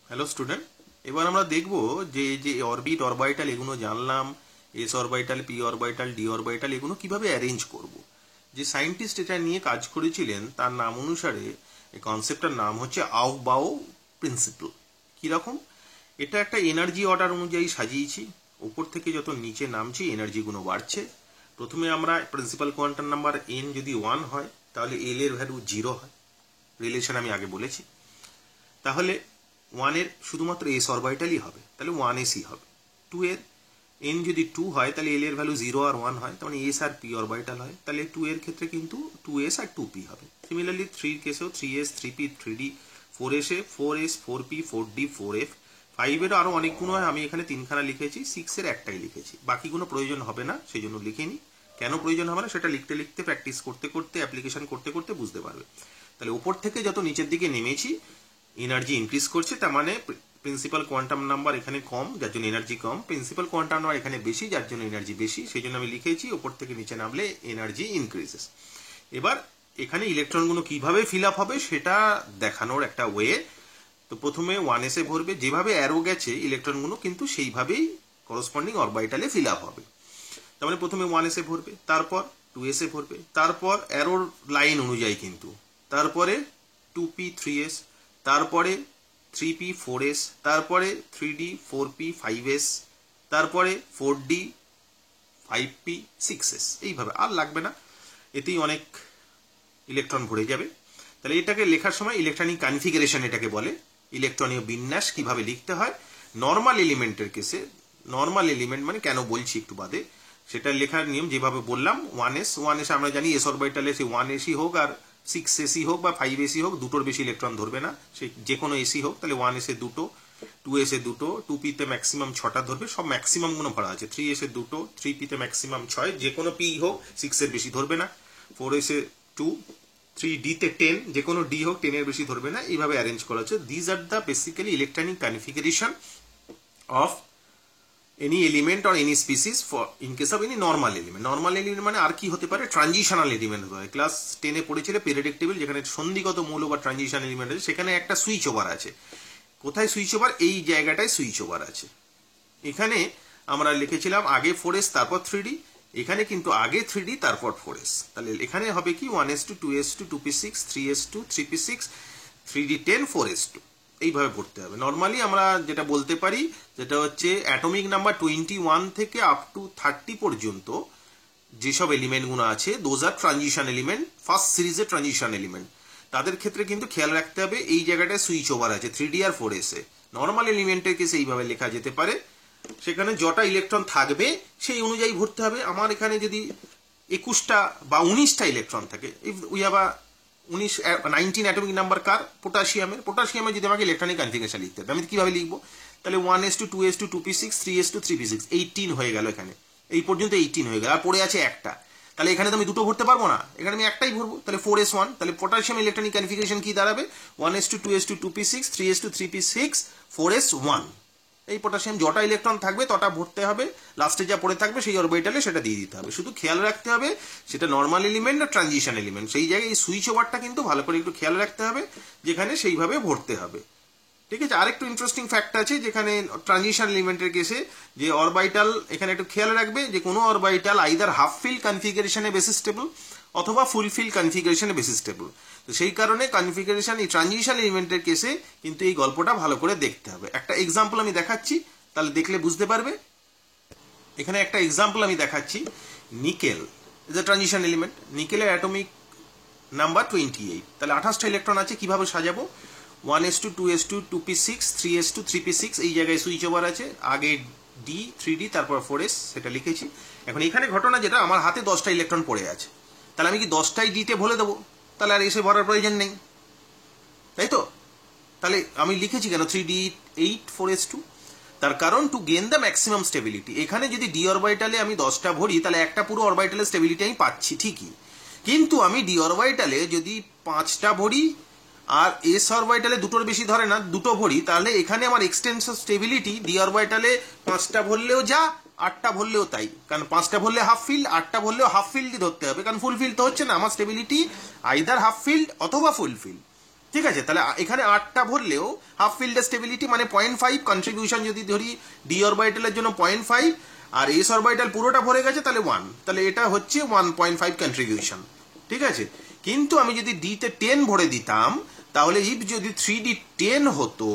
Hello student, এবার আমরা দেখব যে যে অরবিট অরবাইটাল এগুলো জানলাম, S orbital, P orbital, D orbital এগুলো কিভাবে অ্যারেঞ্জ করব। যে সায়েন্টিস্ট এটা নিয়ে কাজ করেছিলেন তার নাম অনুসারে এই কনসেপ্টটার নাম হচ্ছে আউবাও প্রিন্সিপল। কীরকম? এটা একটা এনার্জি অর্ডার অনুযায়ী সাজিয়েছি, উপর থেকে যত নিচে নামছি এনার্জিগুলো বাড়ছে। প্রথমে আমরা প্রিন্সিপাল কোয়ান্টাম নাম্বার এন যদি 1 হয় তাহলে এল এর ভ্যালু 0 হয়, রিলেশন আমি আগে বলেছি। তাহলে 1 এর শুধুমাত্র এস অরবাইটালই হবে, তাহলে 1s হবে। 2 এর এন যদি 2 হয় তাহলে এল এর ভ্যালু 0 আর 1 হয়, তার মানে এস আর পি অরবাইটাল হয়, তাহলে 2 এর ক্ষেত্রে কিন্তু 2s আর 2p হবে। সিমিলারলি 3 এর কেসেও 3s 3p 3d, 4s এ 4s 4p 4d 4f, 5 এরও আরও অনেকগুলো হয়, আমি এখানে 3খানা লিখেছি, 6 এর একটাই লিখেছি, বাকিগুলো প্রয়োজন হবে না সেই জন্য লিখিনি। কেন প্রয়োজন হবে না সেটা লিখতে লিখতে প্র্যাকটিস করতে করতে অ্যাপ্লিকেশন করতে করতে বুঝতে পারবে। তাহলে উপর থেকে যত নিচের দিকে নেমেছি এনার্জি ইনক্রিজ করছে, তার মানে প্রিন্সিপাল কোয়ান্টাম নাম্বার এখানে কম যার জন্য এনার্জি কম, প্রিন্সিপাল কোয়ান্টাম নাম্বার এখানে বেশি যার জন্য এনার্জি বেশি, সেই জন্য আমি লিখেছি উপর থেকে নিচে নামলে এনার্জি ইনক্রিজেস। এবার এখানে ইলেকট্রনগুলো কিভাবে ফিল আপ হবে সেটা দেখানোর একটা ওয়ে। তো প্রথমে 1s এ ভরবে, যেভাবে অ্যারো গেছে ইলেকট্রনগুলো কিন্তু সেইভাবেই করসপন্ডিং অরবাইটালে ফিল আপ হবে। তার মানে প্রথমে 1s এ ভরবে, তারপর 2s এ ভরবে, তারপর অ্যারোর লাইন অনুযায়ী কিন্তু, তারপরে 2p 3s, তারপরে 3p 4s, তারপরে 3d 4p 5s, তারপরে 4d 5p 6s, এইভাবে আর লাগবে না, এতেই অনেক ইলেকট্রন ভরে যাবে। তাহলে এটাকে লেখার সময় ইলেকট্রনিক কনফিগারেশন এটাকে বলে, ইলেকট্রনীয় বিন্যাস কিভাবে লিখতে হয়। নর্মাল এলিমেন্টের কেসে, নর্মাল এলিমেন্ট মানে কেন বলছি একটু বাদে, সেটা লেখার নিয়ম যেভাবে বললাম, 1s আমরা জানি এস অরবাইটালে সে 1s হোক আর 6s হোক বা 5s হোক, দুটোর বেশি ইলেকট্রন ধরবে না, সে যে কোনো এসি হোক, তাহলে 1s এ দুটো, 2s এ দুটো, 2p তে ম্যাক্সিমাম 6টা ধরবে, সব ম্যাক্সিমাম গুলো ভরা আছে, 3s এ দুটো, 3p তে ম্যাক্সিমাম 6, যে কোনো p হোক 6 এর বেশি ধরবে না, 4s এ 2, 3d তে 10, যে কোনো d হোক 10 এর বেশি ধরবে না, এইভাবে অ্যারেঞ্জ করা হচ্ছে। These are the basically electronic configuration of any element or any species for in case of any normal element. Normal element মানে আর কি হতে পারে? ট্রানজিশনাল এলিমেন্ট হতে পারে। ক্লাস 10 এ পড়েছিল পিরিয়ডিক টেবিল, যেখানে সন্ধিগত মৌল বা ট্রানজিশন এলিমেন্ট আছে, সেখানে একটা সুইচ ওভার আছে। কোথায় সুইচ ওভার? এই জায়গাটায় সুইচ ওভার আছে। এখানে আমরা লিখেছিলাম আগে 4s তারপর 3d, এখানে কিন্তু আগে 3d তারপর 4s। তাহলে এখানে হবে কি 1s2 2s2 2p6 3s2 3p6 3d10 4s2, এইভাবে ভরতে হবে। নর্মালি আমরা যেটা বলতে পারি যেটা হচ্ছে অ্যাটমিক নাম্বার 21 থেকে আপ টু 30 পর্যন্ত যেসব এলিমেন্টগুলো আছে, those are transition element, first সিরিজের ট্রানজিশন এলিমেন্ট। তাদের ক্ষেত্রে কিন্তু খেয়াল রাখতে হবে এই জায়গাটায় সুইচ ওভার আছে 3d আর 4s এ। নর্মাল এলিমেন্টের কেসে এইভাবে লেখা যেতে পারে, সেখানে যটা ইলেকট্রন থাকবে সেই অনুযায়ী ভরতে হবে। আমার এখানে যদি 21টা বা 19টা ইলেকট্রন থাকে, উই হ্যাভ 19 অ্যাটমিক নাম্বার কার? পটাশিয়ামের। পটাশিয়ামের যদি আমাকে ইলেকট্রনিক কনফিগারেশন লিখতে হবে, আমি কিভাবে লিখবো? তাহলে 1s2 2s2 2p6 3s2 3p6, 18 হয়ে গেল, এখানে এই পর্যন্ত 18 হয়ে গেল, আর পড়ে আছে একটা। তাহলে এখানে তো আমি দুটো ভরতে পারবো না, এখানে আমি একটাই ভরবো, তাহলে 4s1। তাহলে পটাশিয়াম ইলেকট্রনিক কনফিগারেশন কি দাঁড়াবে? 1s2 2s2 2p6 3s2 3p6 4s1। এই পটাশিয়াম যটা ইলেকট্রন থাকবে তটা ভরতে হবে, লাস্টে যা পড়ে থাকবে সেই অরবিটালে সেটা দিয়ে দিতে হবে। শুধু খেয়াল রাখতে হবে সেটা নর্মাল এলিমেন্ট না ট্রানজিশন এলিমেন্ট, সেই জায়গায় এই সুইচ ওভারটা কিন্তু ভালো করে একটু খেয়াল রাখতে হবে, যেখানে সেইভাবে ভরতে হবে। ঠিক আছে? আরেকটু ইন্টারেস্টিং ফ্যাক্ট আছে যেখানে ট্রানজিশন এলিমেন্টের কেসে, যে অরবাইটাল এখানে একটু খেয়াল রাখবে যে কোনো অরবাইটাল আইদার হাফ ফিল কনফিগারেশনে বেসিস স্টেবল অথবা ফুল ফিল কনফিগারেশনে বেসিস স্টেবল। তো সেই কারণে কনফিগারেশন এই ট্রানজিশন এলিমেন্টের কেসে কিন্তু এই গল্পটা ভালো করে দেখতে হবে। একটা এক্সাম্পল আমি দেখাচ্ছি, তাহলে দেখলে বুঝতে পারবে। এখানে একটা এক্সাম্পল আমি দেখাচ্ছি। Nickel is a transition element, নিকেলের অ্যাটমিক নাম্বার 28, তাহলে 28টা ইলেকট্রন আছে, কিভাবে সাজাবো? 1s2 2s2 2p6 3s2 3p6, এই জায়গায় সুইচ ওভার আছে, আগে d 3d তারপর 4s, সেটা লিখেছি। এখন এখানে ঘটনা যেটা, আমার হাতে 10টা ইলেকট্রন পড়ে আছে, তাহলে আমি কি 10টাই ডিতে ভরে দেবো? তাহলে আর এসে ভরার প্রয়োজন নেই, তাই তো? তাহলে আমি লিখেছি কেন 3d 8 4s2? তার কারণ two gain the maximum stability. এখানে যদি ডি অরবাইটালে আমি 10টা ভরি তাহলে একটা পুরো অরবাইটালের স্টেবিলিটি আমি পাচ্ছি ঠিকই, কিন্তু আমি ডি অরবাইটালে যদি 5টা ভরি আর এস অরবাইটালে দুটোর বেশি ধরে না, দুটো ভরি, তাহলে এখানে আমার এক্সটেনশন স্টেবিলিটি ডি অরবাইটালে 5টা ভরলেও যা, 8টা ভরলেও তাই। কারণ 5টা ভরলে হাফ ফিল্ড, 8টা ভরলেও হাফ ফিল্ডই ধরতে হবে, কারণ ফুল ফিল্ড তো হচ্ছে না। আমার স্টেবিলিটি আইদার হাফ ফিল্ড অথবা ফুল ফিল্ড। ঠিক আছে, তাহলে এখানে 8টা ভরলেও হাফ ফিল্ডের স্টেবিলিটি মানে 0.5, কন্ট্রিবিউশন যদি ধরি ডি অরবিটালের জন্য 0.5, আর এস অরবিটাল পুরোটা ভরে গেছে তাহলে 1, তাহলে এটা হচ্ছে 1.5 কন্ট্রিবিউশন। ঠিক আছে, কিন্তু আমি যদি ডিতে 10 ভরে দিতাম, তাহলে ইফ যদি 3D 10 হতো,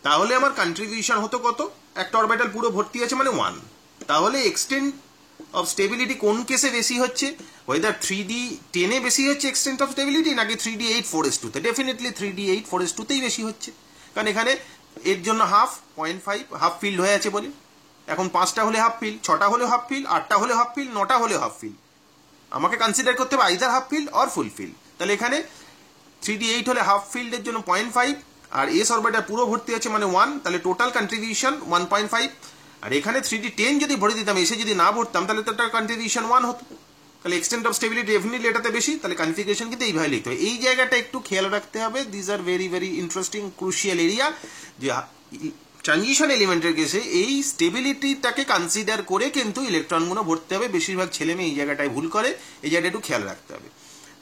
তাহলে আমার কন্ট্রিবিউশন হতো কত? একটা অরবিটাল পুরো ভর্তি আছে মানে 1। তাহলে এক্সটেন্ট অফ স্টেবিলিটি কোন কেসে বেশি হচ্ছে? ওয়েদার 3D 10-এ বেশি হচ্ছে এক্সটেন্ট অফ স্টেবিলিটি, নাকি 3D 8 4:2-তে? ডেফিনেটলি 3D 8 4:2-তেই বেশি হচ্ছে, কারণ এখানে এর জন্য 0.5 হাফ ফিল্ড হয়ে আছে বলে। এখন 5টা হলে হাফ ফিল্ড, 6টা হলে হাফ ফিল্ড, 8টা হলে হাফ ফিল্ড, 9টা হলে হাফ ফিল্ড। আমাকে কনসিডার করতে হবে either half field or full field. তাহলে এখানে 3D 8 হলে হাফ ফিল্ডের জন্য 0.5, আর এস অরবিটাল পুরো ভর্তি আছে মানে 1, তাহলে টোটাল কন্ট্রিবিউশন 1.5। আর এখানে 3D 10 যদি ভরে দিতাম, এসে যদি না ভরতাম, তাহলে তো একটা কন্ট্রিবিউশন 1 হতো। তাহলে এক্সটেন্ট অফ স্টেবিলিটি ডেফিনেটলি এটাতে বেশি, তাহলে কনফিগারেশন কিন্তু এইভাবে লিখতে হবে। এই জায়গাটা একটু খেয়াল রাখতে হবে। This are very very interesting crucial area, যে ট্রানজিশন এলিমেন্টের কেসে এই স্টেবিলিটিটাকে কনসিডার করে কিন্তু ইলেকট্রনগুলো ভরতে হবে। বেশিরভাগ ছেলে মেয়ে এই জায়গাটায় ভুল করে, এই জায়গাটা একটু খেয়াল রাখতে হবে।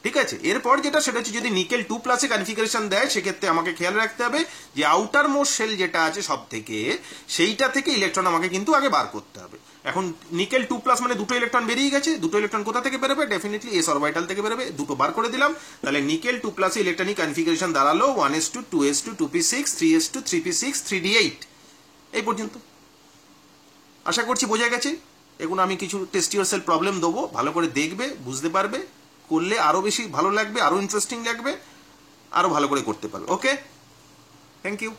ঠিক আছে, এরপর যেটা সেটা হচ্ছে যদি নিকেল 2+ কনফিগারেশন দেয়, সেক্ষেত্রে আমাকে খেয়াল রাখতে হবে যে আউটার মোস্ট শেল যেটা আছে সব থেকে, সেইটা থেকে ইলেকট্রন আমাকে কিন্তু আগে বার করতে হবে। এখন নিকেল 2+ মানে দুটো ইলেকট্রন বেরিয়ে গেছে, দুটো ইলেকট্রন কোথা থেকে বেরোবে? ডেফিনেটলি এস অরবিটাল থেকে বেরোবে। দুটো বার করে দিলাম, তাহলে নিকেল 2+ ইলেকট্রনিক কনফিগারেশন দাঁড়ালো 1s2 2s2 2p6 3s2 3p6 3d 8। এই পর্যন্ত আশা করছি বোঝা গেছে। এগুলো আমি কিছু টেস্ট ইউরসেল প্রবলেম দেবো, ভালো করে দেখবে, বুঝতে পারবে, করলে আরো বেশি ভালো লাগবে, আরো ইন্টারেস্টিং লাগবে, আরো ভালো করে করতে পারবে। ওকে, থ্যাংক ইউ।